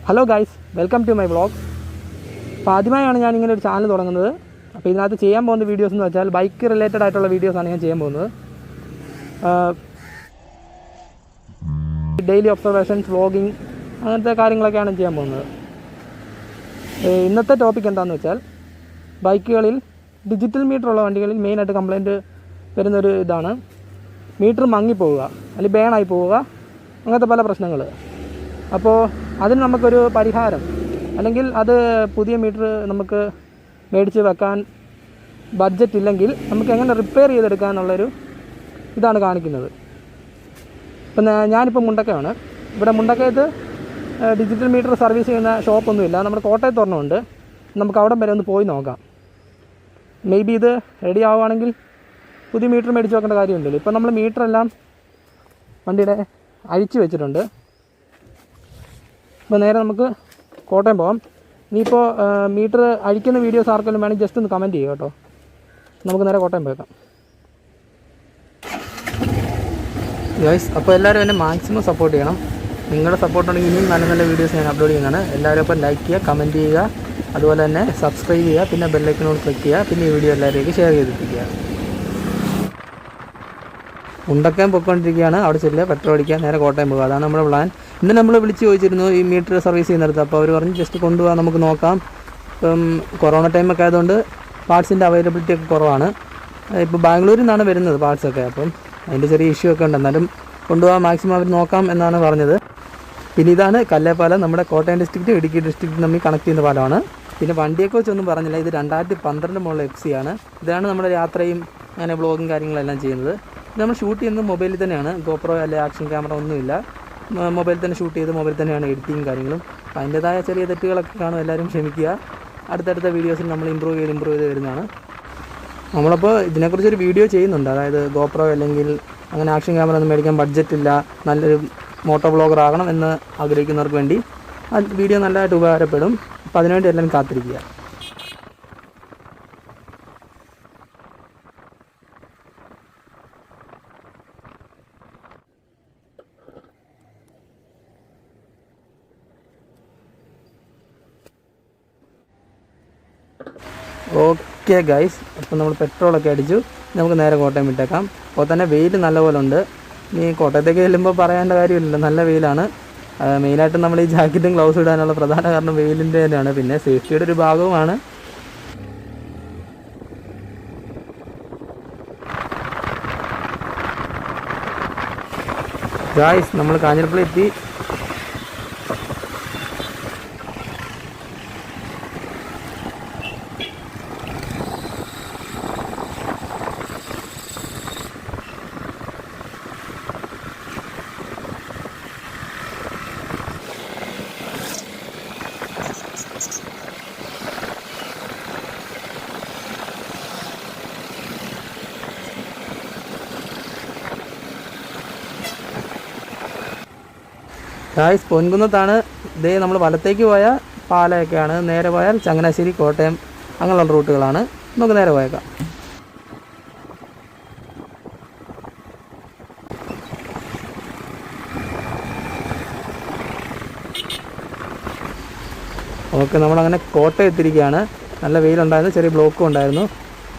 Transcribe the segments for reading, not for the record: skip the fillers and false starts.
Hello guys, welcome to my vlog. അപ്പോൾ ആദ്യമായാണ് ഞാൻ ഇങ്ങനെ ഒരു ചാനൽ തുടങ്ങുന്നത്. അപ്പോൾ ഇതിനകത്ത് ചെയ്യാൻ പോകുന്ന വീഡിയോസ് എന്ന് വെച്ചാൽ ബൈക്ക് റിലേറ്റഡ് ആയിട്ടുള്ള വീഡിയോസാണ് ഞാൻ ചെയ്യാൻ പോകുന്നത്. ഡെയിലി ഒബ്സർവേഷൻസ്, വ്ളോഗിങ്, അങ്ങനത്തെ കാര്യങ്ങളൊക്കെയാണ് ചെയ്യാൻ പോകുന്നത്. ഇന്നത്തെ ടോപ്പിക് എന്താണെന്ന് വെച്ചാൽ ബൈക്കുകളിൽ ഡിജിറ്റൽ മീറ്റർ ഉള്ള വണ്ടികളിൽ മെയിനായിട്ട് കംപ്ലയിൻറ്റ് വരുന്നൊരു ഇതാണ് മീറ്റർ മങ്ങിപ്പോവുക, അല്ലെങ്കിൽ ബേണായി പോവുക, അങ്ങനത്തെ പല പ്രശ്നങ്ങൾ. അപ്പോൾ അതിന് നമുക്കൊരു പരിഹാരം, അല്ലെങ്കിൽ അത് പുതിയ മീറ്റർ നമുക്ക് മേടിച്ച് വെക്കാൻ ബഡ്ജറ്റ് ഇല്ലെങ്കിൽ നമുക്ക് എങ്ങനെ റിപ്പയർ ചെയ്തെടുക്കുക എന്നുള്ളൊരു ഇതാണ് കാണിക്കുന്നത്. ഇപ്പം ഞാനിപ്പോൾ മുണ്ടക്കയാണ്. ഇവിടെ മുണ്ടക്കയത്ത് ഡിജിറ്റൽ മീറ്റർ സർവീസ് ചെയ്യുന്ന ഷോപ്പൊന്നുമില്ല. നമ്മുടെ കോട്ടയത്ത് ഒരെണ്ണമുണ്ട്. നമുക്ക് അവിടെ വരെ ഒന്ന് പോയി നോക്കാം. മേ ബി ഇത് റെഡി ആവുകയാണെങ്കിൽ പുതിയ മീറ്റർ മേടിച്ച് വെക്കേണ്ട കാര്യമുണ്ടല്ലോ. ഇപ്പം നമ്മൾ മീറ്ററെല്ലാം വണ്ടിയുടെ അഴിച്ചു വെച്ചിട്ടുണ്ട്. അപ്പോൾ നേരെ നമുക്ക് കോട്ടയം പോകാം. ഇനിയിപ്പോൾ മീറ്റർ അഴിക്കുന്ന വീഡിയോസ് ആർക്കെങ്കിലും വേണമെങ്കിൽ ജസ്റ്റ് ഒന്ന് കമൻറ്റ് ചെയ്യുക കേട്ടോ. നമുക്ക് നേരെ കോട്ടയം പോയേക്കാം. ഗൈസ്, അപ്പോൾ എല്ലാവരും എന്നെ മാക്സിമം സപ്പോർട്ട് ചെയ്യണം. നിങ്ങളുടെ സപ്പോർട്ട് ഉണ്ടെങ്കിൽ ഇനിയും നല്ല നല്ല വീഡിയോസ് ഞാൻ അപ്ലോഡ് ചെയ്യുന്നതാണ്. എല്ലാവരും അപ്പോൾ ലൈക്ക് ചെയ്യുക, കമൻറ്റ് ചെയ്യുക, അതുപോലെ തന്നെ സബ്സ്ക്രൈബ് ചെയ്യുക, പിന്നെ ബെല്ലൈക്കനോട് ക്ലിക്ക് ചെയ്യുക, പിന്നെ ഈ വീഡിയോ എല്ലാവരിലേക്ക് ഷെയർ ചെയ്തിരിക്കുക. മുണ്ടക്കയം പൊയ്ക്കൊണ്ടിരിക്കുകയാണ്. അവിടെ ചെല്ലുക, പെട്രോൾ അടിക്കുക, നേരെ കോട്ടയം പോകുക. അതാണ് നമ്മുടെ പ്ലാൻ. ഇന്ന് നമ്മൾ വിളിച്ച് ചോദിച്ചിരുന്നു ഈ മീറ്റർ സർവീസ് ചെയ്യുന്നിടത്ത്. അപ്പോൾ അവർ പറഞ്ഞ് ജസ്റ്റ് കൊണ്ടുപോകാൻ നമുക്ക് നോക്കാം. ഇപ്പം കൊറോണ ടൈമൊക്കെ ആയതുകൊണ്ട് പാർട്സിൻ്റെ അവൈലബിലിറ്റി ഒക്കെ കുറവാണ്. ഇപ്പോൾ ബാംഗ്ലൂരിൽ നിന്നാണ് വരുന്നത് പാർട്സൊക്കെ. അപ്പം അതിൻ്റെ ചെറിയ ഇഷ്യൂ ഒക്കെ ഉണ്ട്. എന്നാലും കൊണ്ടുപോകാൻ മാക്സിമം അവർ നോക്കാം എന്നാണ് പറഞ്ഞത്. പിന്നെ ഇതാണ് കല്ലേപ്പാലം. നമ്മുടെ കോട്ടയം ഡിസ്ട്രിക്റ്റും ഇടുക്കി ഡിസ്ട്രിക്റ്റും തമ്മിൽ കണക്ട് ചെയ്യുന്ന പാലമാണ്. പിന്നെ വണ്ടിയൊക്കെ വെച്ചൊന്നും പറഞ്ഞില്ല. ഇത് 2012 മുകളിൽ FC ആണ്. ഇതാണ് നമ്മുടെ യാത്രയും അങ്ങനെ വ്ളോഗും കാര്യങ്ങളെല്ലാം ചെയ്യുന്നത്. ഇത് നമ്മൾ ഷൂട്ട് ചെയ്യുന്നത് മൊബൈലിൽ തന്നെയാണ്. ഗോപ്രോ അല്ലെ ആക്ഷൻ ക്യാമറ ഒന്നുമില്ല. മൊബൈലിൽ തന്നെ ഷൂട്ട് ചെയ്ത് മൊബൈലിൽ തന്നെയാണ് എഡിറ്റിങ് കാര്യങ്ങളും. അപ്പോൾ അതിൻ്റേതായ ചെറിയ തെറ്റുകളൊക്കെ കാണും. എല്ലാവരും ക്ഷമിക്കുക. അടുത്തടുത്ത വീഡിയോസിൽ നമ്മൾ ഇമ്പ്രൂവ് ചെയ്ത് വരുന്നതാണ്. നമ്മളപ്പോൾ ഇതിനെക്കുറിച്ചൊരു വീഡിയോ ചെയ്യുന്നുണ്ട്. അതായത് ഗോപ്രോ അല്ലെങ്കിൽ അങ്ങനെ ആക്ഷൻ ക്യാമറ ഒന്നും മേടിക്കാൻ ബഡ്ജറ്റില്ല, നല്ലൊരു മോട്ടോ വ്ളോഗർ ആകണം എന്ന് ആഗ്രഹിക്കുന്നവർക്ക് വേണ്ടി ആ വീഡിയോ നല്ലതായിട്ട് ഉപകാരപ്പെടും. അപ്പോൾ അതിനുവേണ്ടി എല്ലാവരും കാത്തിരിക്കുക. ഓക്കെ ഗൈസ്, അപ്പോൾ നമ്മൾ പെട്രോളൊക്കെ അടിച്ചു. നമുക്ക് നേരെ കോട്ടയം വിട്ടേക്കാം. അപ്പോൾ തന്നെ വെയിൽ നല്ലപോലെ ഉണ്ട്. ഇനി കോട്ടയത്തേക്ക് ചെല്ലുമ്പോൾ പറയേണ്ട കാര്യമില്ലല്ലോ, നല്ല വെയിലാണ്. മെയിനായിട്ട് നമ്മൾ ഈ ജാക്കറ്റും ഗ്ലൗസും ഇടാനുള്ള പ്രധാന കാരണം വെയിലിൻ്റെ തന്നെയാണ്. പിന്നെ സേഫ്റ്റിയുടെ ഒരു ഭാഗവുമാണ്. ഗൈസ്, നമ്മൾ കാഞ്ഞിരപ്പള്ളി എത്തി. ഗായ്സ്, പൊൻകുന്നത്താണ്. ഇതേ നമ്മൾ വലത്തേക്ക് പോയാൽ പാലയൊക്കെയാണ്, നേരെ പോയാൽ ചങ്ങനാശ്ശേരി, കോട്ടയം അങ്ങനെയുള്ള റൂട്ടുകളാണ്. നമുക്ക് നേരെ പോയേക്കാം. ഓക്കെ, നമ്മളങ്ങനെ കോട്ടയം എത്തിയിരിക്കുകയാണ്. നല്ല വെയിലുണ്ടായിരുന്നു, ചെറിയ ബ്ലോക്കും ഉണ്ടായിരുന്നു,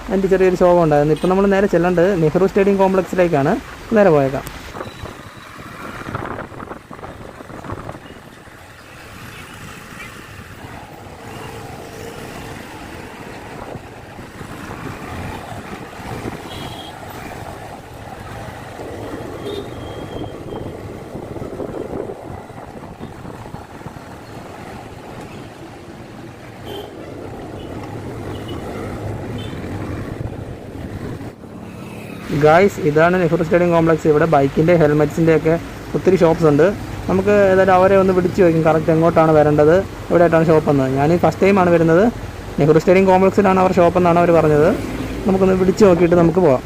അതിൻ്റെ ചെറിയൊരു ശോകം ഉണ്ടായിരുന്നു. ഇപ്പം നമ്മൾ നേരെ ചെല്ലേണ്ടത് നെഹ്റു സ്റ്റേഡിയം കോംപ്ലക്സിലേക്കാണ്. നേരെ പോയേക്കാം. ഗായ്സ്, ഇതാണ് നെഹ്റു സ്റ്റേഡിയം കോംപ്ലക്സ്. ഇവിടെ ബൈക്കിൻ്റെ ഹെൽമെറ്റ്സിൻ്റെ ഒക്കെ ഒത്തിരി ഷോപ്സ് ഉണ്ട്. നമുക്ക് ഏതായാലും അവരെ ഒന്ന് പിടിച്ച് വയ്ക്കും കറക്റ്റ് എങ്ങോട്ടാണ് വരേണ്ടത്, എവിടെയായിട്ടാണ് ഷോപ്പെന്ന്. ഞാൻ ഫസ്റ്റ് ടൈമാണ് വരുന്നത്. നെഹ്റു സ്റ്റേഡിയം കോംപ്ലക്സിലാണ് അവർ ഷോപ്പെന്നാണ് അവർ പറഞ്ഞത്. നമുക്കൊന്ന് പിടിച്ച് നോക്കിയിട്ട് നമുക്ക് പോകാം.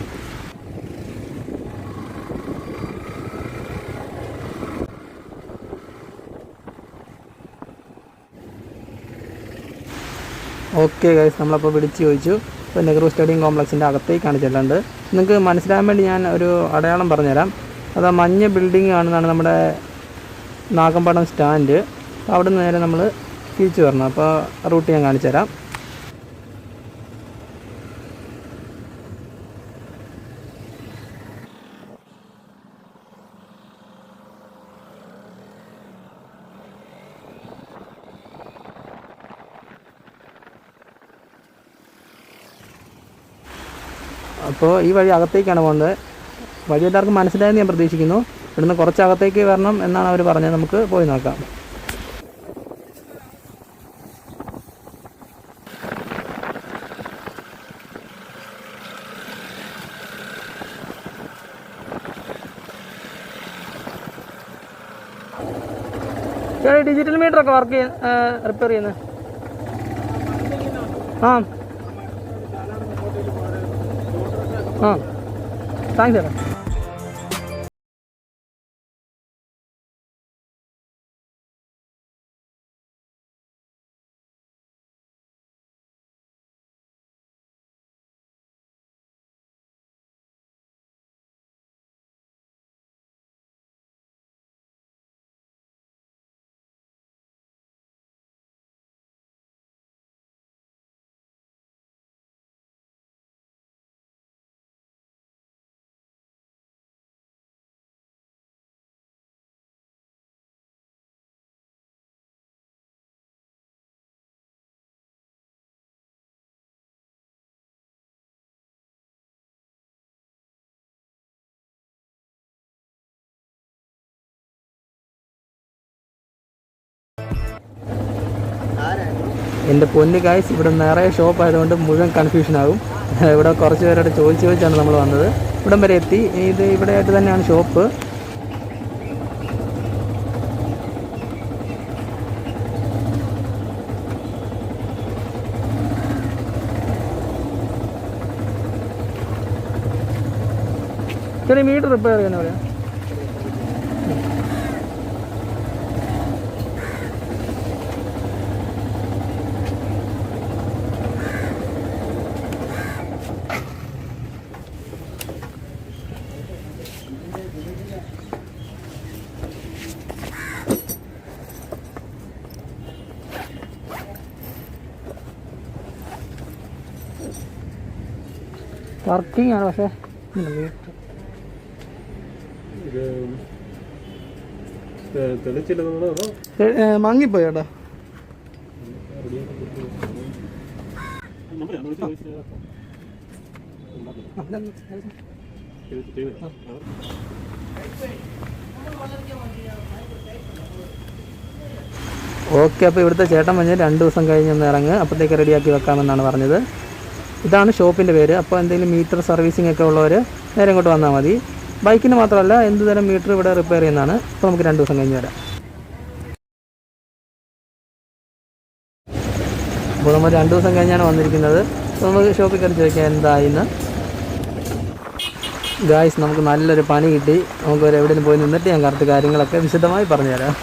ഓക്കെ ഗൈസ്, നമ്മളപ്പോൾ വിളിച്ച് ചോദിച്ചു. ഇപ്പോൾ നെഹ്റു സ്റ്റേഡിയം കോംപ്ലക്സിൻ്റെ അകത്തേക്കാണ് ചെല്ലേണ്ടത്. നിങ്ങൾക്ക് മനസ്സിലാകാൻ വേണ്ടി ഞാൻ ഒരു അടയാളം പറഞ്ഞുതരാം. അത് മഞ്ഞ ബിൽഡിംഗ് ആണെന്നാണ് നമ്മുടെ നാഗമ്പടം സ്റ്റാൻഡ്. അപ്പോൾ അവിടെ നിന്ന് നേരെ നമ്മൾ തിരിച്ചു വരണം. അപ്പോൾ റൂട്ട് ഞാൻ കാണിച്ചു തരാം. അപ്പോൾ ഈ വഴി അകത്തേക്കാണ് പോകേണ്ടത്. വഴി എല്ലാവർക്കും മനസ്സിലായെന്ന് ഞാൻ പ്രതീക്ഷിക്കുന്നു. ഇവിടുന്ന് കുറച്ച് അകത്തേക്ക് വരണം എന്നാണ് അവർ പറഞ്ഞത്. നമുക്ക് പോയി നോക്കാം. ഡിജിറ്റൽ മീറ്ററൊക്കെ വർക്ക് റിപ്പയർ ചെയ്യുന്നത് ആ ആ താങ്ക്സ് ചേട്ടാ. എൻ്റെ പൊന്ന് ഗായ്സ്, ഇവിടെ നിറയെ ഷോപ്പ് ആയതുകൊണ്ട് മുഴുവൻ കൺഫ്യൂഷനാകും. ഇവിടെ കുറച്ച് പേരോട് ചോദിച്ചാണ് നമ്മൾ വന്നത്. ഇവിടം വരെ എത്തി. ഇത് ഇവിടെ ആയിട്ട് തന്നെയാണ് ഷോപ്പ്. ചെറിയ മീറ്റർ റിപ്പയർ ചെയ്യുന്ന പറയാം. വർക്കിംഗ് ആണ്, പക്ഷേ മങ്ങിപ്പോയി ചേട്ടാ. ഓക്കെ, അപ്പോൾ ഇവിടുത്തെ ചേട്ടൻ പറഞ്ഞ് 2 ദിവസം കഴിഞ്ഞ് ഒന്ന് ഇറങ്ങുക, അപ്പോഴത്തേക്ക് റെഡിയാക്കി വെക്കാമെന്നാണ് പറഞ്ഞത്. ഇതാണ് ഷോപ്പിൻ്റെ പേര്. അപ്പോൾ എന്തെങ്കിലും മീറ്റർ സർവീസിംഗ് ഒക്കെ ഉള്ളവർ നേരെ ഇങ്ങോട്ട് വന്നാൽ മതി. ബൈക്കിന് മാത്രമല്ല, എന്ത് തരം മീറ്റർ ഇവിടെ റിപ്പയർ ചെയ്യുന്നതാണ്. അപ്പോൾ നമുക്ക് 2 ദിവസം കഴിഞ്ഞ് വരാം. അപ്പോൾ നമ്മൾ 2 ദിവസം കഴിഞ്ഞാണ് വന്നിരിക്കുന്നത്. അപ്പോൾ നമുക്ക് ഷോപ്പിൽ കയറി ചോദിക്കാം എന്തായിന്ന്. ഗായ്സ്, നമുക്ക് നല്ലൊരു പണി കിട്ടി. നമുക്ക് എവിടെയും പോയി നിന്നിട്ട് ഞാൻ കറക്റ്റ് കാര്യങ്ങളൊക്കെ വിശദമായി പറഞ്ഞുതരാം.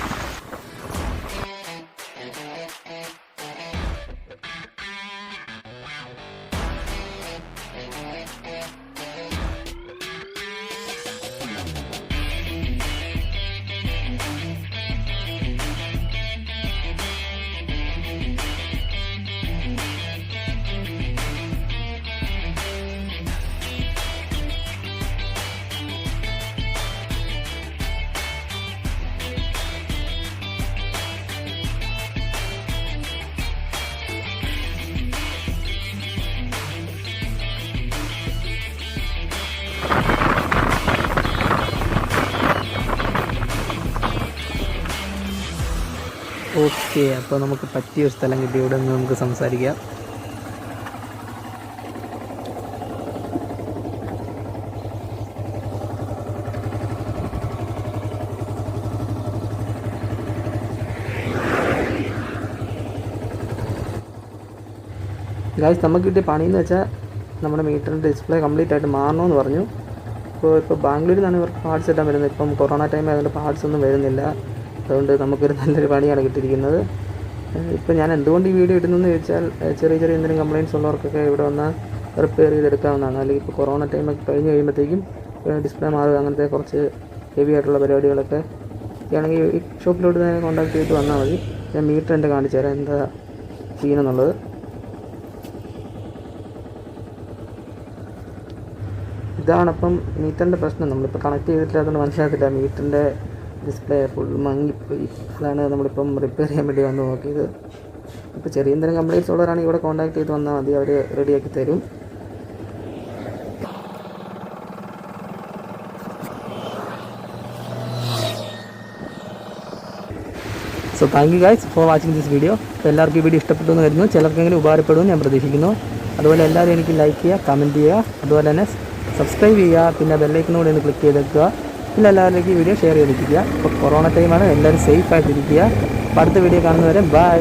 ഓക്കെ, അപ്പോൾ നമുക്ക് പറ്റിയൊരു സ്ഥലം കിട്ടി. ഇവിടെ നിന്ന് നമുക്ക് സംസാരിക്കാം. ഗായ്സ്, നമുക്ക് കിട്ടിയ പണിയെന്ന് വെച്ചാൽ നമ്മുടെ മീറ്ററിൻ്റെ ഡിസ്പ്ലേ കംപ്ലീറ്റ് ആയിട്ട് മാറണമെന്ന് പറഞ്ഞു. ഇപ്പോൾ ബാംഗ്ലൂരിൽ നിന്നാണ് ഇവർക്ക് പാർട്സ് ഇടാൻ വരുന്നത്. ഇപ്പം കൊറോണ ടൈം ആയതുകൊണ്ട് പാർട്സ് ഒന്നും വരുന്നില്ല. അതുകൊണ്ട് നമുക്കൊരു നല്ലൊരു പണിയാണ് കിട്ടിയിരിക്കുന്നത്. ഇപ്പോൾ ഞാൻ എന്തുകൊണ്ട് ഈ വീഡിയോ ഇടുന്നതെന്ന് ചോദിച്ചാൽ, ചെറിയ എന്തെങ്കിലും കംപ്ലയിൻറ്റ്സ് ഉള്ളവർക്കൊക്കെ ഇവിടെ വന്നാൽ റിപ്പയർ ചെയ്തെടുക്കാവുന്നതാണ്. അല്ലെങ്കിൽ ഇപ്പോൾ കൊറോണ ടൈമൊക്കെ കഴിഞ്ഞ് കഴിയുമ്പോഴത്തേക്കും ഡിസ്പ്ലേ മാറുക, അങ്ങനത്തെ കുറച്ച് ഹെവി ആയിട്ടുള്ള പരിപാടികളൊക്കെ ആണെങ്കിൽ ഈ ഷോപ്പിലോട്ട് തന്നെ കോൺടാക്ട് ചെയ്തിട്ട് വന്നാൽ മതി. ഞാൻ മീറ്റർ എൻ്റെ കാണിച്ചു തരാം എന്താ സീനെന്നുള്ളത്. ഇതാണപ്പം മീറ്ററിൻ്റെ പ്രശ്നം. നമ്മളിപ്പോൾ കണക്ട് ചെയ്തിട്ടില്ലാത്തതുകൊണ്ട് മനസ്സിലാകത്തില്ല. മീറ്ററിൻ്റെ ഡിസ്പ്ലേ ഫുൾ മങ്ങിപ്പോയി. അതാണ് നമ്മളിപ്പം റിപ്പയർ ചെയ്യാൻ വേണ്ടി വന്ന് നോക്കിയത്. ഇപ്പോൾ ചെറിയ എന്തെങ്കിലും കംപ്ലയിൻറ്റ്സ് ഉള്ളവരാണെങ്കിൽ ഇവിടെ കോൺടാക്ട് ചെയ്ത് വന്നാൽ മതി, അവർ റെഡിയാക്കി തരും. So thank you guys for watching this video. അപ്പോൾ എല്ലാവർക്കും ഈ വീഡിയോ ഇഷ്ടപ്പെട്ടു എന്ന് കരുതുന്നു. ചിലർക്കെങ്കിലും ഉപകാരപ്പെടുമെന്ന് ഞാൻ പ്രതീക്ഷിക്കുന്നു. അതുപോലെ എല്ലാവരും എനിക്ക് ലൈക്ക് ചെയ്യുക, കമൻറ്റ് ചെയ്യുക, അതുപോലെ തന്നെ സബ്സ്ക്രൈബ് ചെയ്യുക, പിന്നെ ബെല്ലൈക്കനോട് ഒന്ന് ക്ലിക്ക് ചെയ്തേക്കുക. പിന്നെ എല്ലാവരിലേക്കും ഈ വീഡിയോ ഷെയർ ചെയ്തിരിക്കുക. ഇപ്പോൾ കൊറോണ ടൈമാണ്, എല്ലാവരും സേഫ് ആയിട്ടിരിക്കുക. അപ്പോൾ അടുത്ത വീഡിയോ കാണുന്നവരെ ബൈ.